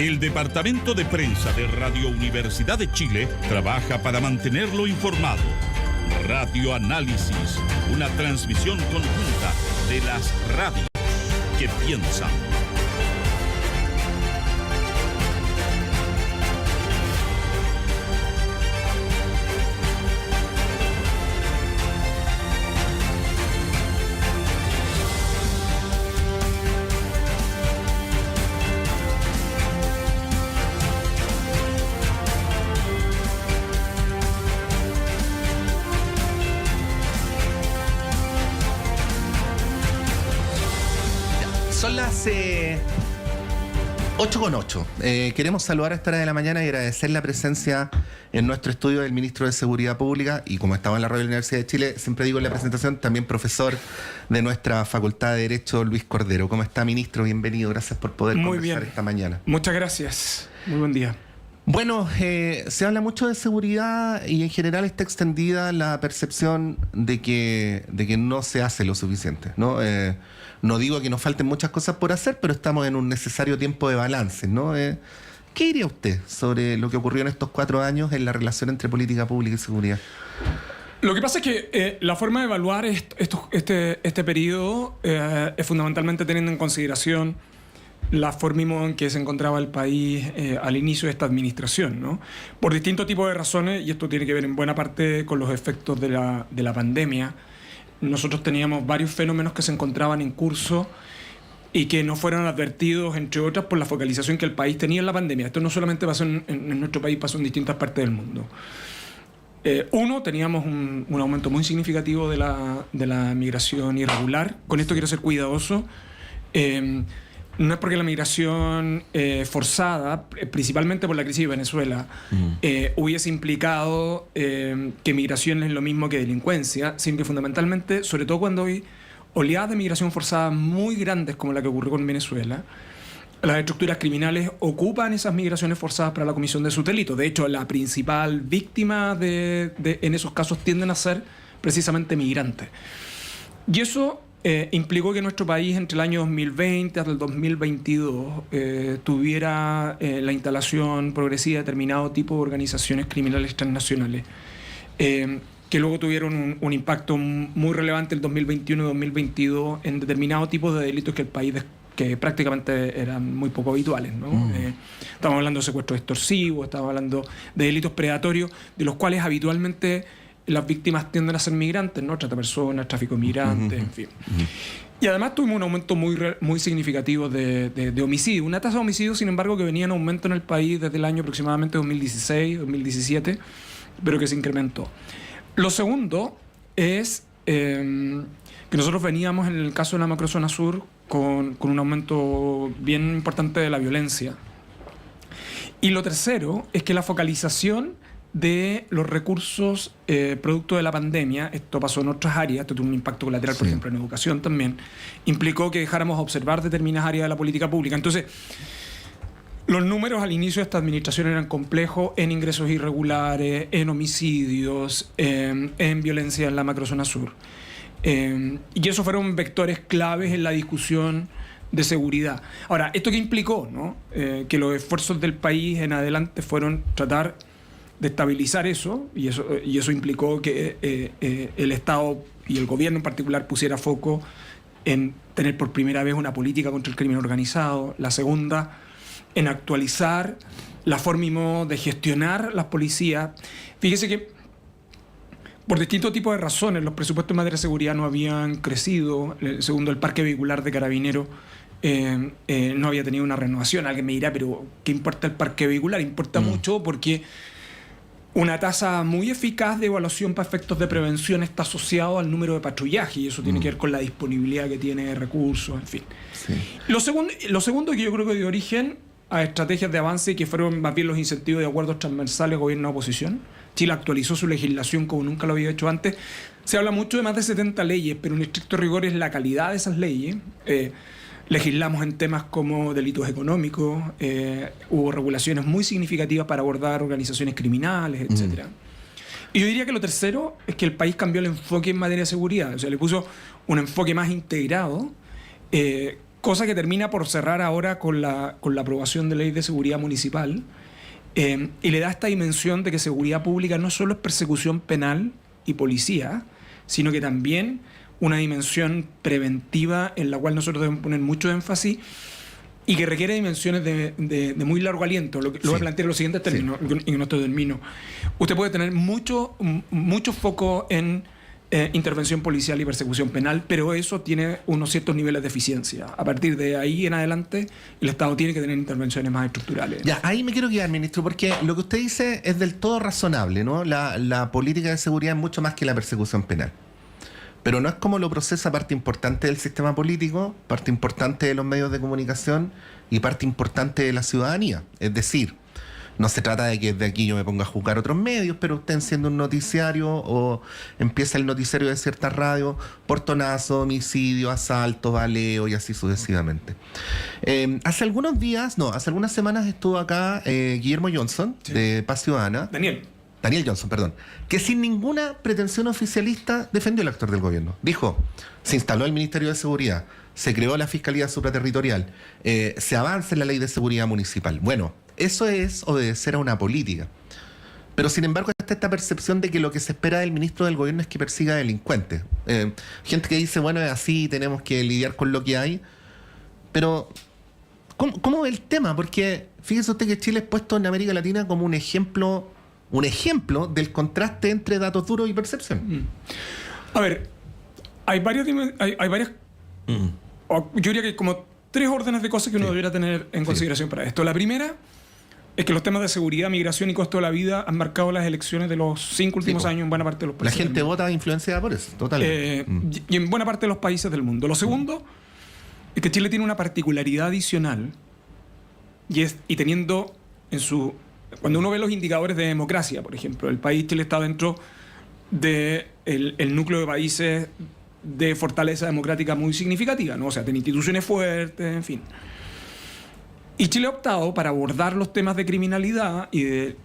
El Departamento de Prensa de Radio Universidad de Chile trabaja para mantenerlo informado. Radio Análisis, una transmisión conjunta de las radios que piensan. Son las 8:08. Queremos saludar a esta hora de la mañana y agradecer la presencia en nuestro estudio del ministro de Seguridad Pública y, como estaba en la Radio Universidad de Chile, siempre digo en la presentación, también profesor de nuestra Facultad de Derecho, Luis Cordero. ¿Cómo está, ministro? Bienvenido. Gracias por poder conversar esta mañana. Muchas gracias. Muy buen día. Bueno, se habla mucho de seguridad y en general está extendida la percepción de que no se hace lo suficiente, ¿no? No digo que nos falten muchas cosas por hacer, pero estamos en un necesario tiempo de balance, ¿no? ¿Qué diría usted sobre lo que ocurrió en estos 4 años en la relación entre política pública y seguridad? Lo que pasa es que la forma de evaluar este periodo es fundamentalmente teniendo en consideración la forma y modo en que se encontraba el país al inicio de esta administración, ¿no? Por distintos tipos de razones, y esto tiene que ver en buena parte con los efectos de la pandemia. Nosotros teníamos varios fenómenos que se encontraban en curso y que no fueron advertidos, entre otras, por la focalización que el país tenía en la pandemia. Esto no solamente pasó en nuestro país, pasó en distintas partes del mundo. Uno, teníamos un aumento muy significativo de la migración irregular. Con esto quiero ser cuidadoso. No es porque la migración forzada, principalmente por la crisis de Venezuela, hubiese implicado que migración es lo mismo que delincuencia, sino que fundamentalmente, sobre todo cuando hay oleadas de migración forzada muy grandes como la que ocurrió con Venezuela, las estructuras criminales ocupan esas migraciones forzadas para la comisión de sus delitos. De hecho, la principal víctima en esos casos tienden a ser precisamente migrantes. Y eso implicó que nuestro país entre el año 2020 hasta el 2022 tuviera la instalación progresiva de determinado tipo de organizaciones criminales transnacionales que luego tuvieron un impacto muy relevante el 2021 y 2022 en determinados tipos de delitos que el país que prácticamente eran muy poco habituales, ¿no? Estamos hablando de secuestros extorsivos, estamos hablando de delitos predatorios, de los cuales habitualmente las víctimas tienden a ser migrantes, ¿no? Trata de personas, tráfico de migrantes, en fin. Y además tuvimos un aumento muy significativo de homicidios. Una tasa de homicidios, sin embargo, que venía en aumento en el país desde el año aproximadamente 2016, 2017, pero que se incrementó. Lo segundo es que nosotros veníamos, en el caso de la macrozona sur, con un aumento bien importante de la violencia. Y lo tercero es que la focalización de los recursos producto de la pandemia, esto pasó en otras áreas, esto tuvo un impacto colateral, por ejemplo, en educación también, implicó que dejáramos observar determinadas áreas de la política pública. Entonces, los números al inicio de esta administración eran complejos en ingresos irregulares, en homicidios, en violencia en la macrozona sur. Y esos fueron vectores claves en la discusión de seguridad. Ahora, ¿esto qué implicó, no? Que los esfuerzos del país en adelante fueron tratar de estabilizar eso, y eso implicó que el Estado y el gobierno en particular pusiera foco en tener por primera vez una política contra el crimen organizado. La segunda, en actualizar la forma y modo de gestionar las policías. Fíjese que por distintos tipos de razones los presupuestos en materia de seguridad no habían crecido. Segundo, el parque vehicular de Carabineros no había tenido una renovación. Alguien me dirá, pero ¿qué importa el parque vehicular? Importa mucho porque una tasa muy eficaz de evaluación para efectos de prevención está asociado al número de patrullaje, y eso tiene que ver con la disponibilidad que tiene de recursos, en fin. Sí. Lo segundo que yo creo que dio origen a estrategias de avance que fueron más bien los incentivos de acuerdos transversales gobierno-oposición. Chile actualizó su legislación como nunca lo había hecho antes. Se habla mucho de más de 70 leyes, pero en estricto rigor es la calidad de esas leyes. Legislamos en temas como delitos económicos, hubo regulaciones muy significativas para abordar organizaciones criminales, etc. Y yo diría que lo tercero es que el país cambió el enfoque en materia de seguridad, o sea, le puso un enfoque más integrado cosa que termina por cerrar ahora con la aprobación de ley de seguridad municipal, y le da esta dimensión de que seguridad pública no solo es persecución penal y policía, sino que también una dimensión preventiva en la cual nosotros debemos poner mucho énfasis y que requiere dimensiones de muy largo aliento. Lo voy a plantear en los siguientes términos, y no esto termino. Usted puede tener mucho foco en intervención policial y persecución penal, pero eso tiene unos ciertos niveles de eficiencia. A partir de ahí en adelante, el Estado tiene que tener intervenciones más estructurales. Ya, ahí me quiero quedar, ministro, porque lo que usted dice es del todo razonable, ¿no? La política de seguridad es mucho más que la persecución penal. Pero no es como lo procesa parte importante del sistema político, parte importante de los medios de comunicación y parte importante de la ciudadanía. Es decir, no se trata de que desde aquí yo me ponga a juzgar otros medios, pero usted enciende un noticiario o empieza el noticiario de cierta radio, portonazo, homicidio, asalto, baleo y así sucesivamente. Hace algunas semanas estuvo acá Guillermo Johnson, de Paz Ciudadana. Daniel Johnson, perdón, que sin ninguna pretensión oficialista defendió al actor del gobierno. Dijo, se instaló el Ministerio de Seguridad, se creó la Fiscalía Supraterritorial, se avanza en la Ley de Seguridad Municipal. Bueno, eso es obedecer a una política. Pero sin embargo está esta percepción de que lo que se espera del ministro del gobierno es que persiga delincuentes. Gente que dice, bueno, es así, tenemos que lidiar con lo que hay. Pero, ¿cómo ve el tema? Porque fíjese usted que Chile es puesto en América Latina como un ejemplo del contraste entre datos duros y percepción. A ver, hay varias yo diría que hay como 3 órdenes de cosas que uno debería tener en consideración para esto. La primera es que los temas de seguridad, migración y costo de la vida han marcado las elecciones de los 5 últimos años en buena parte de los países. La gente vota influenciada por eso, totalmente. Y en buena parte de los países del mundo. Lo segundo es que Chile tiene una particularidad adicional y teniendo en su... Cuando uno ve los indicadores de democracia, por ejemplo, el país Chile está dentro del núcleo de países de fortaleza democrática muy significativa, ¿no? O sea, tiene instituciones fuertes, en fin. Y Chile ha optado para abordar los temas de criminalidad y de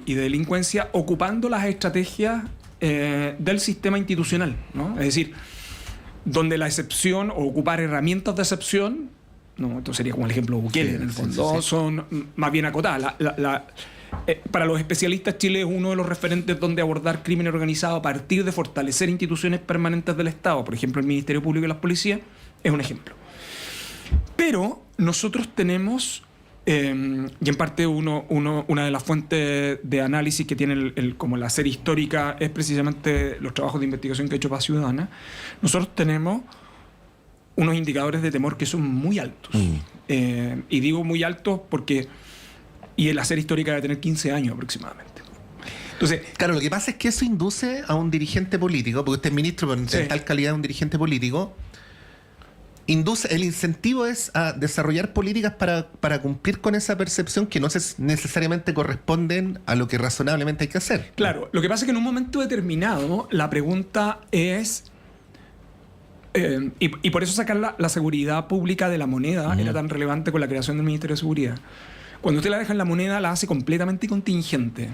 delincuencia ocupando las estrategias del sistema institucional, ¿no? Es decir, donde la excepción o ocupar herramientas de excepción, no, esto sería como el ejemplo de Bukele, en el fondo, son más bien acotadas. Para los especialistas, Chile es uno de los referentes donde abordar crimen organizado a partir de fortalecer instituciones permanentes del Estado. Por ejemplo, el Ministerio Público y las policías es un ejemplo. Pero nosotros tenemos, y en parte una de las fuentes de análisis que tiene como la serie histórica es precisamente los trabajos de investigación que ha hecho Paz Ciudadana, nosotros tenemos unos indicadores de temor que son muy altos. Y digo muy altos porque... Y la serie histórica debe tener 15 años aproximadamente. Entonces, claro, lo que pasa es que eso induce a un dirigente político, porque usted es ministro, pero en tal calidad de un dirigente político, el incentivo es a desarrollar políticas para cumplir con esa percepción que no necesariamente corresponden a lo que razonablemente hay que hacer. Claro, lo que pasa es que en un momento determinado la pregunta es... y por eso sacar la seguridad pública de la moneda era tan relevante con la creación del Ministerio de Seguridad. Cuando usted la deja en la moneda, la hace completamente contingente.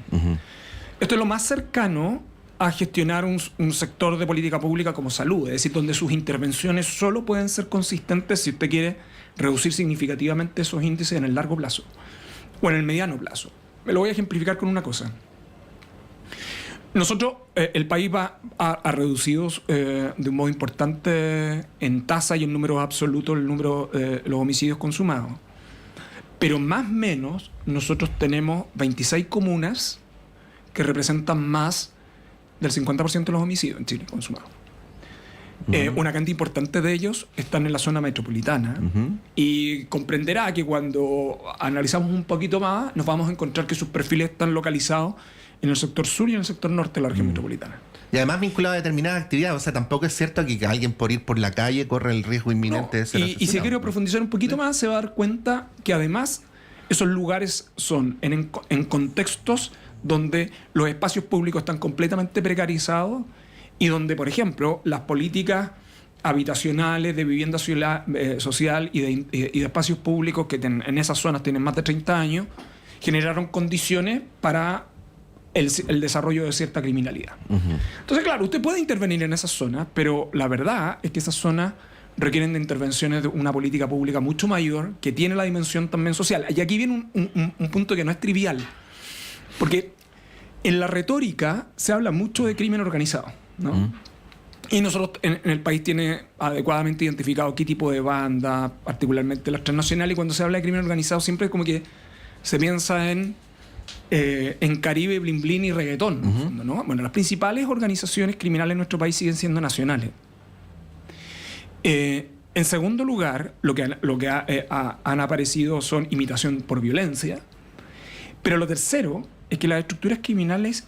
Esto es lo más cercano a gestionar un sector de política pública como salud, es decir, donde sus intervenciones solo pueden ser consistentes si usted quiere reducir significativamente esos índices en el largo plazo o en el mediano plazo. Me lo voy a ejemplificar con una cosa. Nosotros, el país ha reducido de un modo importante en tasa y en números absolutos el número de los homicidios consumados. Pero más o menos nosotros tenemos 26 comunas que representan más del 50% de los homicidios en Chile consumados. Una cantidad importante de ellos están en la zona metropolitana. Y comprenderá que cuando analizamos un poquito más nos vamos a encontrar que sus perfiles están localizados en el sector sur y en el sector norte de la región metropolitana. Y además vinculado a determinadas actividades. O sea, tampoco es cierto que alguien por ir por la calle corre el riesgo inminente de ser asesinado. Y si quiero profundizar un poquito más, se va a dar cuenta que además esos lugares son en contextos donde los espacios públicos están completamente precarizados y donde, por ejemplo, las políticas habitacionales, de vivienda social y de espacios públicos que en esas zonas tienen más de 30 años, generaron condiciones para el desarrollo de cierta criminalidad. Entonces, claro, usted puede intervenir en esas zonas, pero la verdad es que esas zonas requieren de intervenciones de una política pública mucho mayor, que tiene la dimensión también social. Y aquí viene un punto que no es trivial, porque en la retórica se habla mucho de crimen organizado, ¿no? Y nosotros en el país tiene adecuadamente identificado qué tipo de banda, particularmente las transnacionales, y cuando se habla de crimen organizado siempre es como que se piensa en Caribe, Blin Blin y reggaetón, en el fondo, ¿no? Bueno, las principales organizaciones criminales en nuestro país siguen siendo nacionales. En segundo lugar, lo que han aparecido son imitación por violencia. Pero lo tercero es que las estructuras criminales,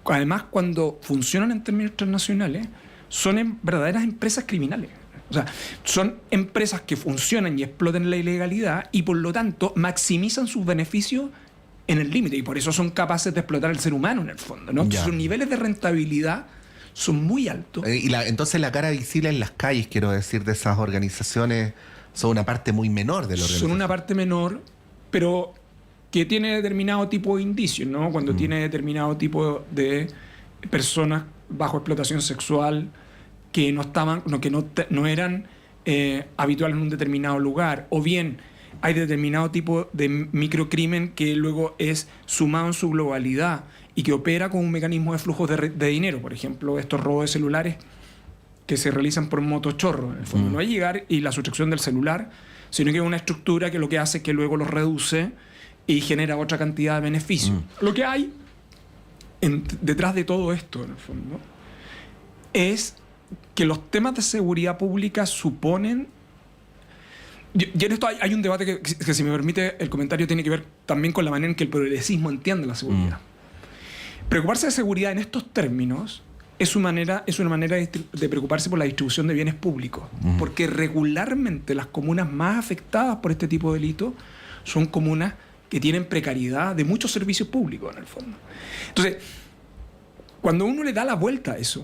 además cuando funcionan en términos transnacionales, son verdaderas empresas criminales. O sea, son empresas que funcionan y explotan la ilegalidad y por lo tanto maximizan sus beneficios en el límite, y por eso son capaces de explotar al ser humano en el fondo, ¿no? Sus niveles de rentabilidad son muy altos. Entonces la cara visible en las calles, quiero decir, de esas organizaciones son una parte muy menor de la organización. Son una parte menor, pero que tiene determinado tipo de indicios, ¿no? Cuando tiene determinado tipo de personas bajo explotación sexual que no eran habituales en un determinado lugar, o bien hay determinado tipo de microcrimen que luego es sumado en su globalidad y que opera con un mecanismo de flujos de dinero. Por ejemplo, estos robos de celulares que se realizan por motochorro. En el fondo no es llegar y la sustracción del celular, sino que es una estructura que lo que hace es que luego los reduce y genera otra cantidad de beneficios. Lo que hay detrás de todo esto, en el fondo, es que los temas de seguridad pública suponen... Y en esto hay un debate que, si me permite el comentario, tiene que ver también con la manera en que el progresismo entiende la seguridad. Preocuparse de seguridad en estos términos es una manera de preocuparse por la distribución de bienes públicos, porque regularmente las comunas más afectadas por este tipo de delitos son comunas que tienen precariedad de muchos servicios públicos, en el fondo. Entonces, cuando uno le da la vuelta a eso,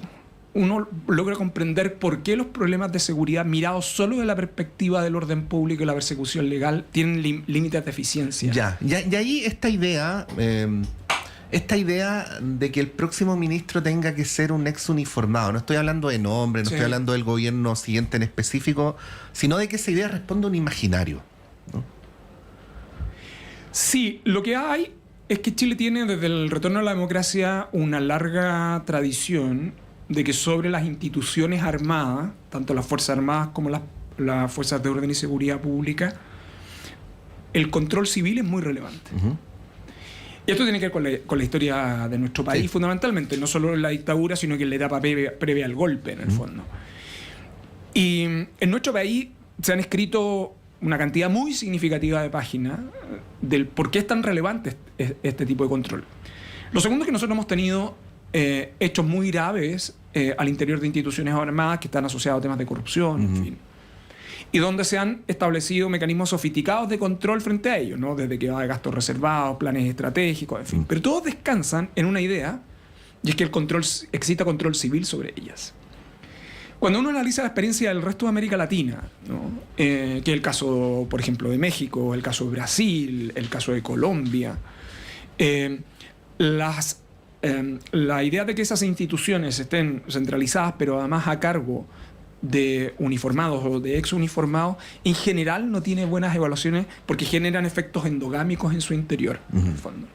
uno logra comprender por qué los problemas de seguridad, mirados solo de la perspectiva del orden público y la persecución legal, tienen límites de eficiencia. Y ahí esta idea de que el próximo ministro tenga que ser un ex uniformado, no estoy hablando de nombre, no estoy hablando del gobierno siguiente en específico, sino de que esa idea responde a un imaginario, ¿no? Sí, lo que hay es que Chile tiene desde el retorno a la democracia una larga tradición de que sobre las instituciones armadas, tanto las Fuerzas Armadas como las Fuerzas de Orden y Seguridad Pública, el control civil es muy relevante. Y esto tiene que ver con la historia de nuestro país, fundamentalmente, no solo en la dictadura, sino que en la etapa previa al golpe, en el fondo. Y en nuestro país se han escrito una cantidad muy significativa de páginas del por qué es tan relevante este tipo de control. Lo segundo es que nosotros hemos tenido hechos muy graves al interior de instituciones armadas que están asociados a temas de corrupción, en fin, y donde se han establecido mecanismos sofisticados de control frente a ellos, ¿no? Desde que va de gastos reservados, planes estratégicos, en fin. Pero todos descansan en una idea, y es que exista control civil sobre ellas. Cuando uno analiza la experiencia del resto de América Latina, ¿no? Que es el caso, por ejemplo, de México, el caso de Brasil, el caso de Colombia, la idea de que esas instituciones estén centralizadas, pero además a cargo de uniformados o de ex uniformados, en general no tiene buenas evaluaciones porque generan efectos endogámicos en su interior, en el fondo.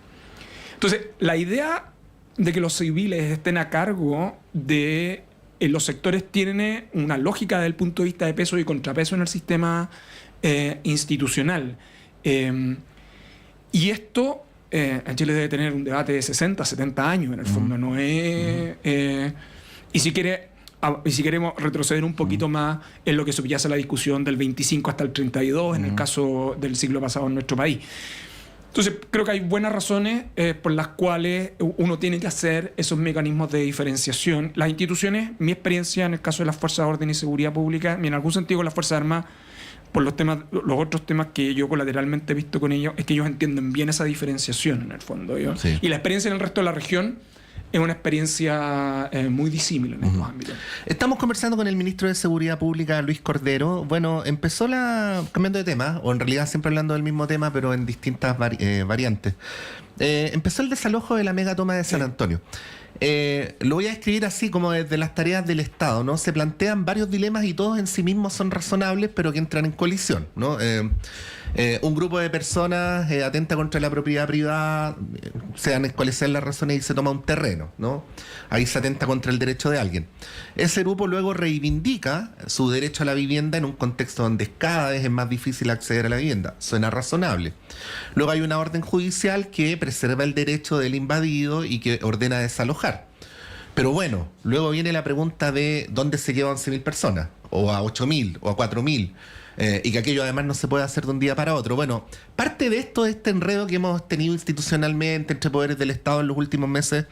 Entonces, la idea de que los civiles estén a cargo de los sectores tiene una lógica desde el punto de vista de peso y contrapeso en el sistema institucional. Y esto en Chile debe tener un debate de 60, 70 años, en el fondo. No es, y si queremos retroceder un poquito más en lo que subyace la discusión del 25 hasta el 32, en el caso del siglo pasado en nuestro país. Entonces, creo que hay buenas razones por las cuales uno tiene que hacer esos mecanismos de diferenciación. Las instituciones, mi experiencia en el caso de las Fuerzas de Orden y Seguridad Pública, y en algún sentido con las Fuerzas Armadas, por los otros temas que yo colateralmente he visto con ellos, es que ellos entienden bien esa diferenciación, en el fondo. Sí. Y la experiencia en el resto de la región es una experiencia muy disímil en estos ámbitos. Estamos conversando con el ministro de Seguridad Pública, Luis Cordero. Bueno, cambiando de tema, o en realidad siempre hablando del mismo tema, pero en distintas variantes. Empezó el desalojo de la megatoma de San Antonio. lo voy a describir así como desde las tareas del Estado, ¿no? Se plantean varios dilemas y todos en sí mismos son razonables, pero que entran en colisión, ¿no? Un grupo de personas atenta contra la propiedad privada, sean cuales sean las razones, y se toma un terreno, ¿no? Ahí se atenta contra el derecho de alguien. Ese grupo luego reivindica su derecho a la vivienda en un contexto donde cada vez es más difícil acceder a la vivienda. Suena razonable. Luego hay una orden judicial que preserva el derecho del invadido y que ordena desalojar. Pero bueno, luego viene la pregunta de dónde se quedan 11.000 personas, o a 8.000, o a 4.000. Y que aquello además no se puede hacer de un día para otro. Bueno, parte de esto, de este enredo que hemos tenido institucionalmente entre poderes del Estado en los últimos meses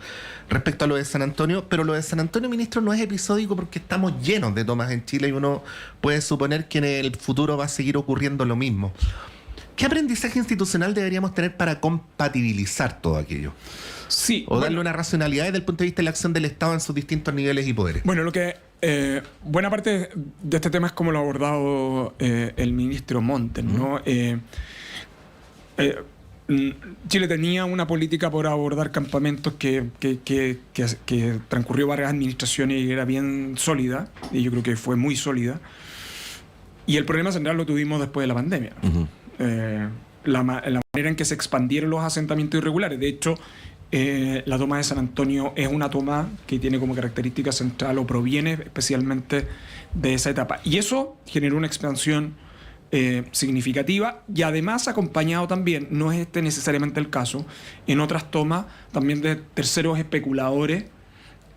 respecto a lo de San Antonio, pero lo de San Antonio, ministro, no es episódico porque estamos llenos de tomas en Chile y uno puede suponer que en el futuro va a seguir ocurriendo lo mismo. ¿Qué aprendizaje institucional deberíamos tener para compatibilizar todo aquello? Sí. O darle una racionalidad desde el punto de vista de la acción del Estado en sus distintos niveles y poderes. Bueno, lo que buena parte de este tema es como lo ha abordado el ministro Montes, ¿no? Chile tenía una política por abordar campamentos que transcurrió varias administraciones y era bien sólida, y yo creo que fue muy sólida. Y el problema central lo tuvimos después de la pandemia. La manera en que se expandieron los asentamientos irregulares. De hecho, la toma de San Antonio es una toma que tiene como característica central o proviene especialmente de esa etapa. Y eso generó una expansión significativa y además acompañado también, no es este necesariamente el caso, en otras tomas también de terceros especuladores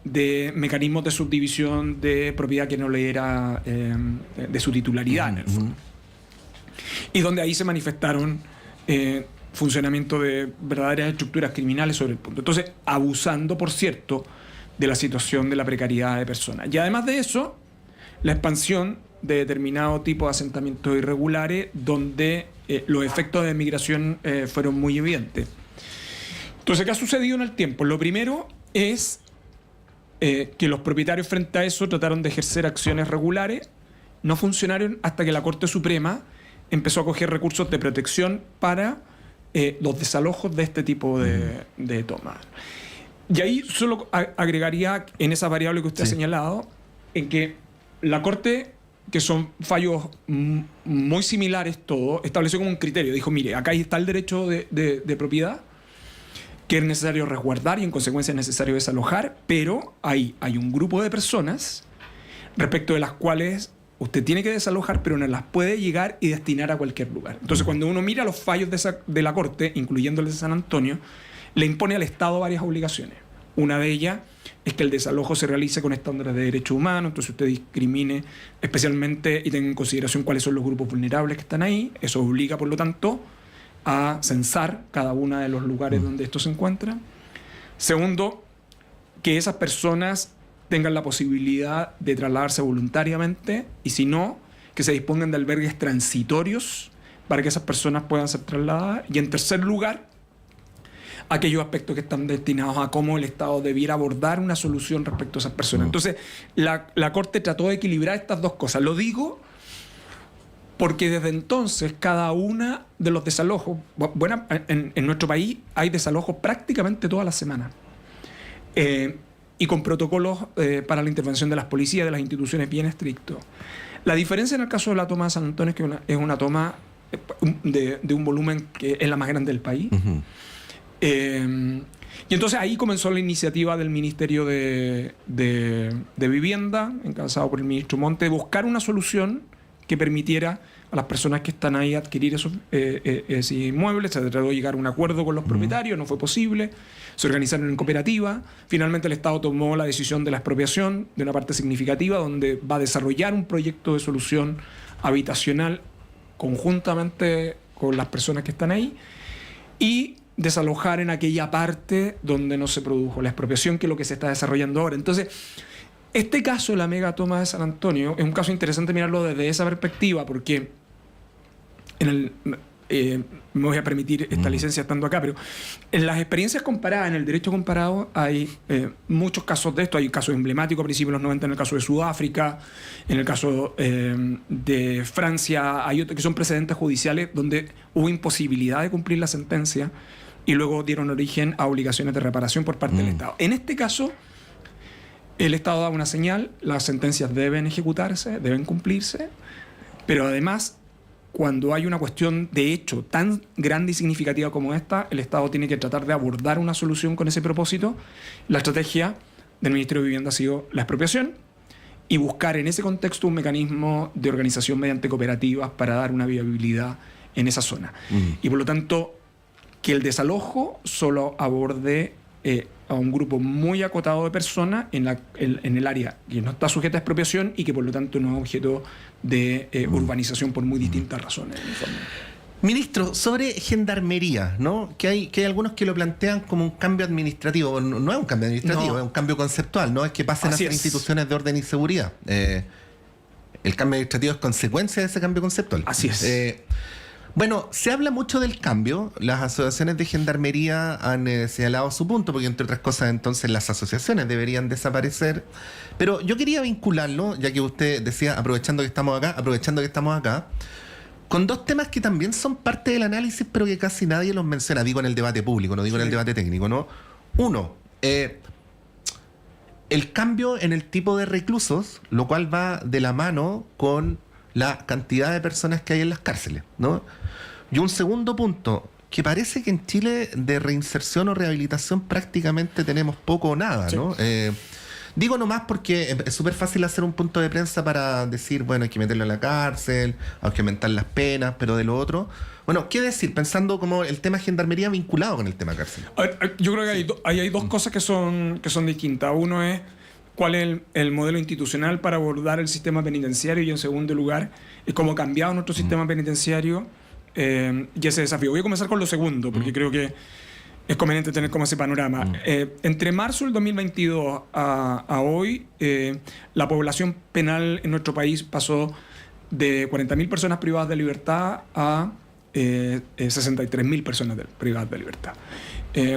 de mecanismos de subdivisión de propiedad que no le era de su titularidad en el fondo. Y donde ahí se manifestaron funcionamiento de verdaderas estructuras criminales sobre el punto. Entonces, abusando, por cierto, de la situación de la precariedad de personas. Y además de eso, la expansión de determinado tipo de asentamientos irregulares donde los efectos de migración fueron muy evidentes. Entonces, ¿qué ha sucedido en el tiempo? Lo primero es que los propietarios frente a eso trataron de ejercer acciones regulares, no funcionaron hasta que la Corte Suprema empezó a coger recursos de protección para los desalojos de este tipo de tomas. Y ahí solo agregaría en esa variable que usted ha señalado, en que la Corte, que son fallos muy similares todos, estableció como un criterio. Dijo, mire, acá está el derecho de propiedad, que es necesario resguardar y en consecuencia es necesario desalojar, pero hay un grupo de personas respecto de las cuales usted tiene que desalojar, pero no las puede llegar y destinar a cualquier lugar. Entonces, cuando uno mira los fallos de la Corte, incluyendo el de San Antonio, le impone al Estado varias obligaciones. Una de ellas es que el desalojo se realice con estándares de derechos humanos, entonces usted discrimine especialmente y tenga en consideración cuáles son los grupos vulnerables que están ahí. Eso obliga, por lo tanto, a censar cada uno de los lugares donde esto se encuentra. Segundo, que esas personas tengan la posibilidad de trasladarse voluntariamente y si no, que se dispongan de albergues transitorios para que esas personas puedan ser trasladadas. Y en tercer lugar, aquellos aspectos que están destinados a cómo el Estado debiera abordar una solución respecto a esas personas. Entonces, la Corte trató de equilibrar estas dos cosas. Lo digo porque desde entonces cada una de los desalojos, bueno, en nuestro país hay desalojos prácticamente todas las semanas. Y con protocolos para la intervención de las policías, de las instituciones bien estrictos. La diferencia en el caso de la toma de San Antonio es que es una toma de un volumen que es la más grande del país. Y entonces ahí comenzó la iniciativa del Ministerio de Vivienda, encabezado por el ministro Montes, de buscar una solución que permitiera a las personas que están ahí adquirir esos inmuebles. Se trató de llegar a un acuerdo con los propietarios, no fue posible. Se organizaron en cooperativa. Finalmente el Estado tomó la decisión de la expropiación de una parte significativa donde va a desarrollar un proyecto de solución habitacional conjuntamente con las personas que están ahí y desalojar en aquella parte donde no se produjo la expropiación, que es lo que se está desarrollando ahora. Entonces, este caso de la mega toma de San Antonio es un caso interesante mirarlo desde esa perspectiva porque me voy a permitir esta licencia estando acá, pero en las experiencias comparadas, en el derecho comparado, hay muchos casos de esto. Hay casos emblemáticos a principios de los 90 en el caso de Sudáfrica, en el caso de Francia, hay otros que son precedentes judiciales donde hubo imposibilidad de cumplir la sentencia y luego dieron origen a obligaciones de reparación por parte del Estado. En este caso, el Estado da una señal, las sentencias deben ejecutarse, deben cumplirse, pero además, cuando hay una cuestión de hecho tan grande y significativa como esta, el Estado tiene que tratar de abordar una solución con ese propósito. La estrategia del Ministerio de Vivienda ha sido la expropiación y buscar en ese contexto un mecanismo de organización mediante cooperativas para dar una viabilidad en esa zona. Y por lo tanto, que el desalojo solo aborde a un grupo muy acotado de personas en el área que no está sujeta a expropiación y que por lo tanto no es objeto de urbanización por muy distintas razones. Ministro, sobre gendarmería, ¿no? Que hay algunos que lo plantean como un cambio administrativo. No es un cambio administrativo, es un cambio conceptual, ¿no? Es que pasen a ser instituciones de orden y seguridad. El cambio administrativo es consecuencia de ese cambio conceptual. Así es. Bueno, se habla mucho del cambio. Las asociaciones de gendarmería han señalado su punto, porque entre otras cosas entonces las asociaciones deberían desaparecer. Pero yo quería vincularlo, ya que usted decía, aprovechando que estamos acá, con dos temas que también son parte del análisis, pero que casi nadie los menciona. Digo en el debate público, no digo en el debate técnico, ¿no? Uno, el cambio en el tipo de reclusos, lo cual va de la mano con la cantidad de personas que hay en las cárceles, ¿no? Y un segundo punto, que parece que en Chile de reinserción o rehabilitación prácticamente tenemos poco o nada, ¿no? Digo nomás porque es súper fácil hacer un punto de prensa para decir, bueno, hay que meterlo en la cárcel, hay que aumentar las penas, pero de lo otro... Bueno, ¿qué decir? Pensando como el tema gendarmería vinculado con el tema cárcel. Yo creo que hay dos cosas que son distintas. Uno es cuál es el modelo institucional para abordar el sistema penitenciario y en segundo lugar es cómo ha cambiado nuestro sistema penitenciario y ese desafío. Voy a comenzar con lo segundo porque creo que es conveniente tener como ese panorama. Entre marzo del 2022 a hoy, la población penal en nuestro país pasó de 40.000 personas privadas de libertad a 63.000 personas privadas de libertad.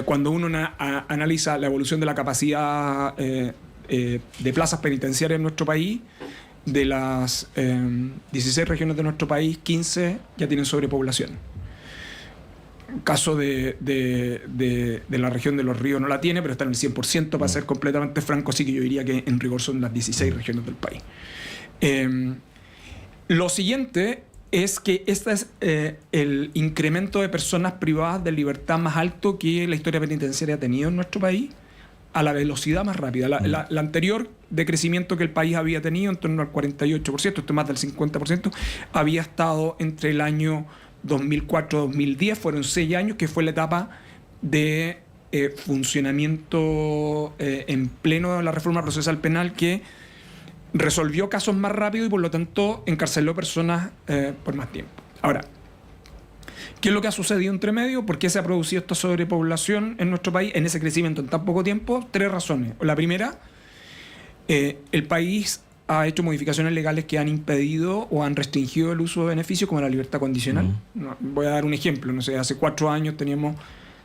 Cuando uno analiza la evolución de la capacidad de plazas penitenciarias en nuestro país, de las 16 regiones de nuestro país, 15 ya tienen sobrepoblación. Caso de la región de Los Ríos no la tiene, pero está en el 100%, para ser completamente franco, así que yo diría que en rigor son las 16 regiones del país. Lo siguiente es que este es el incremento de personas privadas de libertad más alto que la historia penitenciaria ha tenido en nuestro país, a la velocidad más rápida. La anterior de crecimiento que el país había tenido, en torno al 48%, esto es más del 50%, había estado entre el año 2004-2010, fueron 6 años, que fue la etapa de funcionamiento en pleno de la reforma procesal penal que resolvió casos más rápido y por lo tanto encarceló personas por más tiempo. Ahora, ¿qué es lo que ha sucedido entre medio? ¿Por qué se ha producido esta sobrepoblación en nuestro país en ese crecimiento en tan poco tiempo? 3 razones. La primera, el país ha hecho modificaciones legales que han impedido o han restringido el uso de beneficios como la libertad condicional. Voy a dar un ejemplo. No sé, hace 4 años teníamos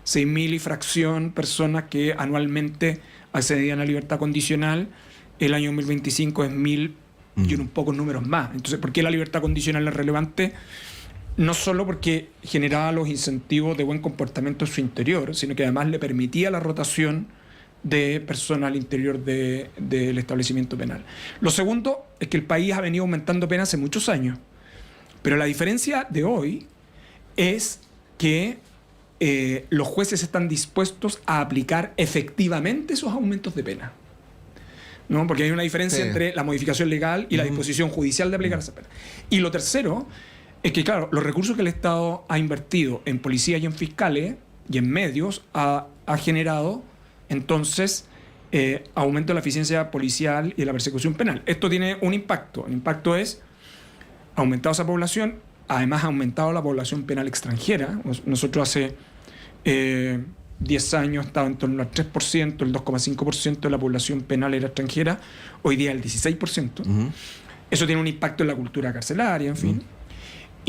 6.000 y fracción personas que anualmente accedían a libertad condicional. El año 2025 es 1.000 y unos pocos números más. Entonces, ¿por qué la libertad condicional es relevante? No solo porque generaba los incentivos de buen comportamiento en su interior, sino que además le permitía la rotación de personas al interior del establecimiento penal. Lo segundo es que el país ha venido aumentando penas hace muchos años, pero la diferencia de hoy es que los jueces están dispuestos a aplicar efectivamente esos aumentos de pena, ¿no? Porque hay una diferencia entre la modificación legal y la disposición judicial de aplicar esa pena. Y lo tercero es que, claro, los recursos que el Estado ha invertido en policías y en fiscales y en medios ha generado, entonces, aumento de la eficiencia policial y de la persecución penal. Esto tiene un impacto. El impacto es aumentado esa población, además ha aumentado la población penal extranjera. Nosotros hace 10 años estaba en torno al 3%, el 2,5% de la población penal era extranjera, hoy día el 16%. Eso tiene un impacto en la cultura carcelaria, en fin.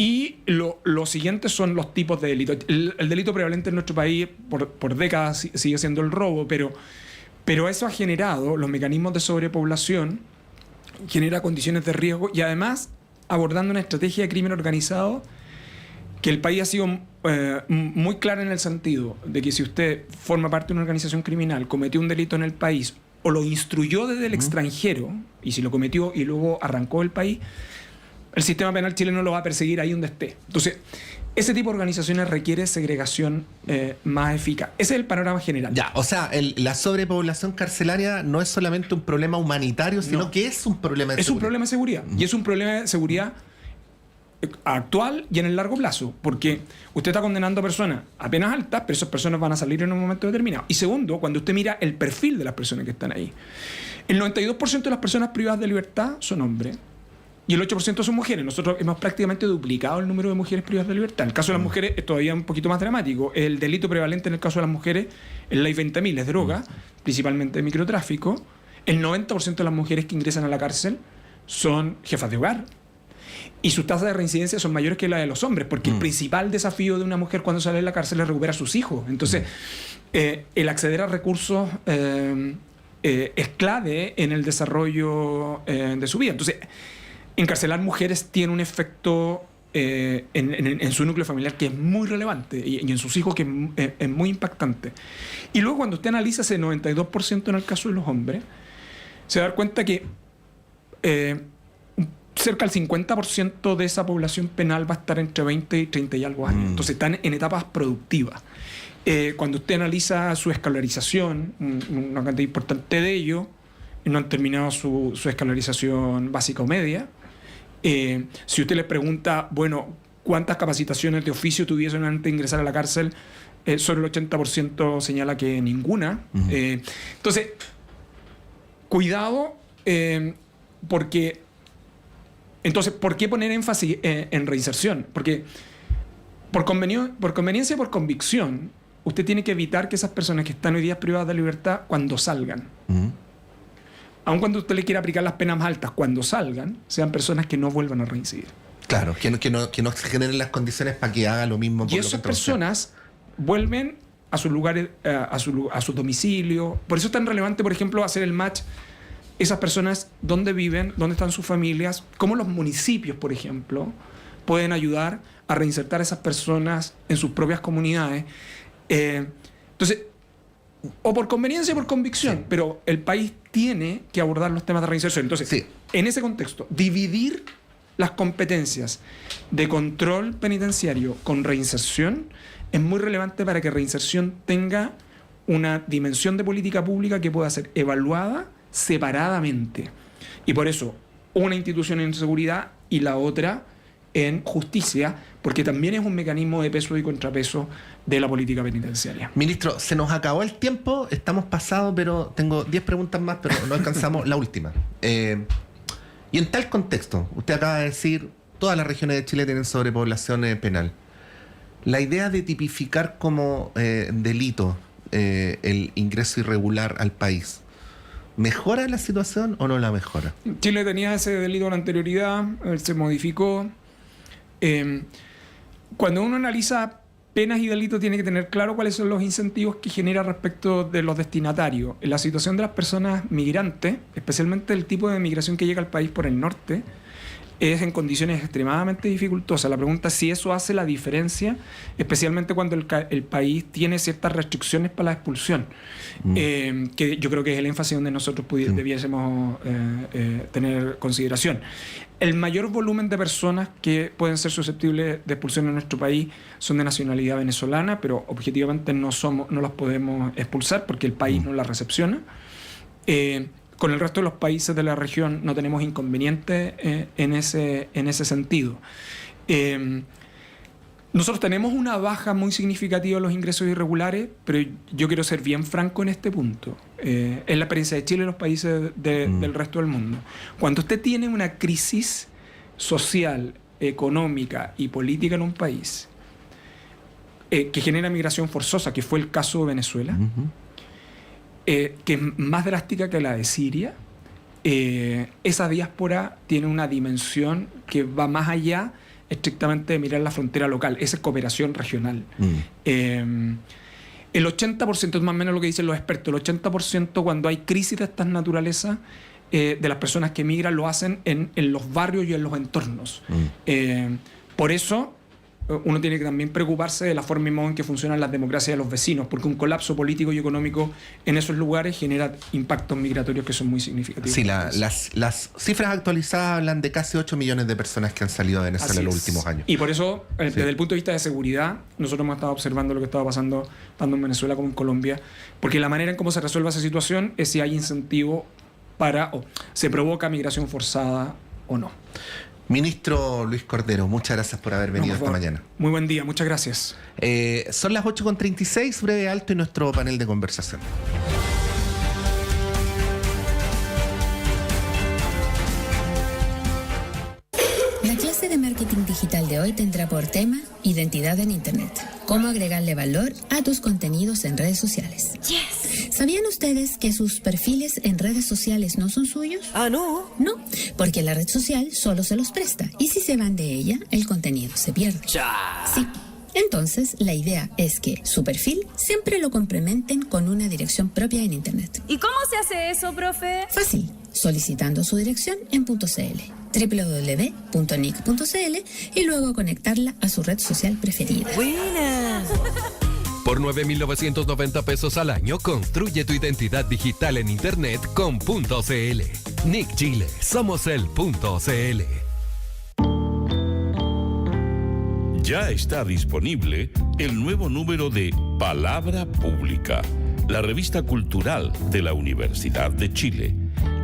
Y lo siguiente son los tipos de delito. El delito prevalente en nuestro país por décadas sigue siendo el robo, pero eso ha generado los mecanismos de sobrepoblación, genera condiciones de riesgo y además abordando una estrategia de crimen organizado que el país ha sido muy claro en el sentido de que si usted forma parte de una organización criminal, cometió un delito en el país o lo instruyó desde el extranjero, y si lo cometió y luego arrancó del país, el sistema penal chileno lo va a perseguir ahí donde esté. Entonces, ese tipo de organizaciones requiere segregación más eficaz. Ese es el panorama general. Ya, o sea, la sobrepoblación carcelaria no es solamente un problema humanitario, sino que es un problema de seguridad. Es un problema de seguridad. Y es un problema de seguridad actual y en el largo plazo, porque usted está condenando a personas a penas altas, pero esas personas van a salir en un momento determinado. Y segundo, cuando usted mira el perfil de las personas que están ahí, el 92% de las personas privadas de libertad son hombres y el 8% son mujeres. Nosotros hemos prácticamente duplicado el número de mujeres privadas de libertad. En el caso de las mujeres es todavía un poquito más dramático. El delito prevalente en el caso de las mujeres es ley 20.000, es droga, principalmente microtráfico. El 90% de las mujeres que ingresan a la cárcel son jefas de hogar. Y sus tasas de reincidencia son mayores que la de los hombres, porque el principal desafío de una mujer cuando sale de la cárcel es recuperar a sus hijos. Entonces, el acceder a recursos es clave en el desarrollo de su vida. Entonces, encarcelar mujeres tiene un efecto en su núcleo familiar que es muy relevante y en sus hijos que es muy impactante. Y luego cuando usted analiza ese 92% en el caso de los hombres, se da cuenta que cerca del 50% de esa población penal va a estar entre 20 y 30 y algo años. Entonces están en etapas productivas. Cuando usted analiza su escolarización, una cantidad importante de ellos no han terminado su escolarización básica o media. Si usted les pregunta, bueno, ¿cuántas capacitaciones de oficio tuviesen antes de ingresar a la cárcel? Solo el 80% señala que ninguna. Entonces, cuidado, porque... Entonces, ¿por qué poner énfasis en reinserción? Porque por conveniencia y por convicción, usted tiene que evitar que esas personas que están hoy día privadas de libertad, cuando salgan, aun cuando usted le quiera aplicar las penas más altas, cuando salgan, sean personas que no vuelvan a reincidir. Claro, que no se generen las condiciones para que haga lo mismo. Y esas personas vuelven a sus lugares, a su domicilio. Por eso es tan relevante, por ejemplo, hacer el match. Esas personas, dónde viven, dónde están sus familias, cómo los municipios, por ejemplo, pueden ayudar a reinsertar a esas personas en sus propias comunidades. Entonces, o por conveniencia o por convicción, pero el país tiene que abordar los temas de reinserción. Entonces, en ese contexto, dividir las competencias de control penitenciario con reinserción es muy relevante para que reinserción tenga una dimensión de política pública que pueda ser evaluada separadamente. Y por eso, una institución en seguridad y la otra en justicia, porque también es un mecanismo de peso y contrapeso de la política penitenciaria. Ministro, se nos acabó el tiempo, estamos pasados, pero tengo 10 preguntas más, pero no alcanzamos la última. Y en tal contexto, usted acaba de decir, todas las regiones de Chile tienen sobrepoblación penal. La idea de tipificar como delito el ingreso irregular al país, ¿mejora la situación o no la mejora? Chile tenía ese delito con anterioridad, se modificó. Cuando uno analiza penas y delitos, tiene que tener claro cuáles son los incentivos que genera respecto de los destinatarios. En la situación de las personas migrantes, especialmente el tipo de migración que llega al país por el norte, es en condiciones extremadamente dificultosas. La pregunta es si eso hace la diferencia, especialmente cuando el país tiene ciertas restricciones para la expulsión, que yo creo que es el énfasis donde nosotros debiésemos tener consideración. El mayor volumen de personas que pueden ser susceptibles de expulsión en nuestro país son de nacionalidad venezolana, pero objetivamente no las podemos expulsar porque el país no las recepciona. Con el resto de los países de la región no tenemos inconvenientes en ese sentido. Nosotros tenemos una baja muy significativa de los ingresos irregulares, pero yo quiero ser bien franco en este punto. Es la experiencia de Chile y los países del resto del mundo. Cuando usted tiene una crisis social, económica y política en un país que genera migración forzosa, que fue el caso de Venezuela, que es más drástica que la de Siria, esa diáspora tiene una dimensión que va más allá estrictamente de mirar la frontera local. Esa es cooperación regional. El 80%, es más o menos lo que dicen los expertos, el 80% cuando hay crisis de estas naturalezas, de las personas que migran lo hacen en los barrios y en los entornos. Por eso uno tiene que también preocuparse de la forma y modo en que funcionan las democracias de los vecinos, porque un colapso político y económico en esos lugares genera impactos migratorios que son muy significativos. Sí, las cifras actualizadas hablan de casi 8 millones de personas que han salido de Venezuela en los últimos años. Y por eso, desde el punto de vista de seguridad, nosotros hemos estado observando lo que estaba pasando tanto en Venezuela como en Colombia, porque la manera en cómo se resuelve esa situación es si hay incentivo para, o se provoca migración forzada o no. Ministro Luis Cordero, muchas gracias por haber venido esta mañana. Muy buen día, muchas gracias. Son las 8:36, breve alto y nuestro panel de conversación. La clase de marketing digital de hoy tendrá por tema identidad en Internet. Cómo agregarle valor a tus contenidos en redes sociales. Yes. ¿Sabían ustedes que sus perfiles en redes sociales no son suyos? Ah, ¿no? No, porque la red social solo se los presta y si se van de ella, el contenido se pierde. Ya. Sí. Entonces, la idea es que su perfil siempre lo complementen con una dirección propia en Internet. ¿Y cómo se hace eso, profe? Fácil, solicitando su dirección en .cl, www.nic.cl y luego conectarla a su red social preferida. ¡Buena! Por 9.990 pesos al año, construye tu identidad digital en Internet con .cl. Nick Chile, somos el .cl. Ya está disponible el nuevo número de Palabra Pública, la revista cultural de la Universidad de Chile.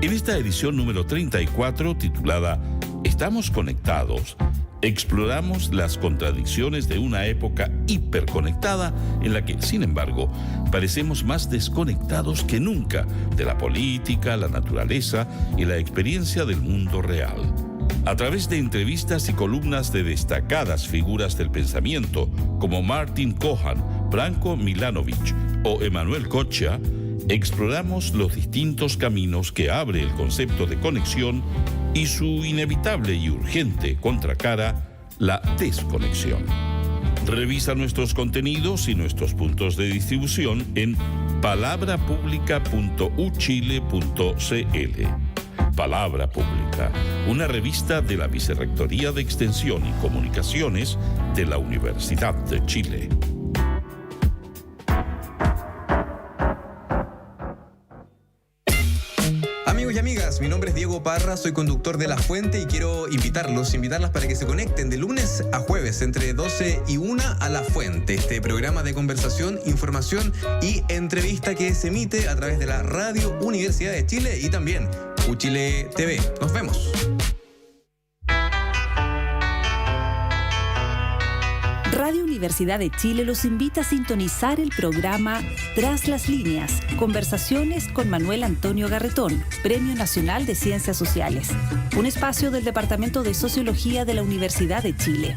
En esta edición número 34, titulada Estamos conectados, exploramos las contradicciones de una época hiperconectada en la que, sin embargo, parecemos más desconectados que nunca de la política, la naturaleza y la experiencia del mundo real. A través de entrevistas y columnas de destacadas figuras del pensamiento como Martin Kohan, Branko Milanovic o Emanuel Kocha, exploramos los distintos caminos que abre el concepto de conexión y su inevitable y urgente contracara, la desconexión. Revisa nuestros contenidos y nuestros puntos de distribución en palabrapublica.uchile.cl. Palabra Pública, una revista de la Vicerrectoría de Extensión y Comunicaciones de la Universidad de Chile. Amigos y amigas, mi nombre es Diego Parra, soy conductor de La Fuente y quiero invitarlas para que se conecten de lunes a jueves entre 12 y 1 a La Fuente, este programa de conversación, información y entrevista que se emite a través de la Radio Universidad de Chile y también Uchile TV. Nos vemos. Radio Universidad de Chile los invita a sintonizar el programa Tras las Líneas, conversaciones con Manuel Antonio Garretón, Premio Nacional de Ciencias Sociales, un espacio del Departamento de Sociología de la Universidad de Chile.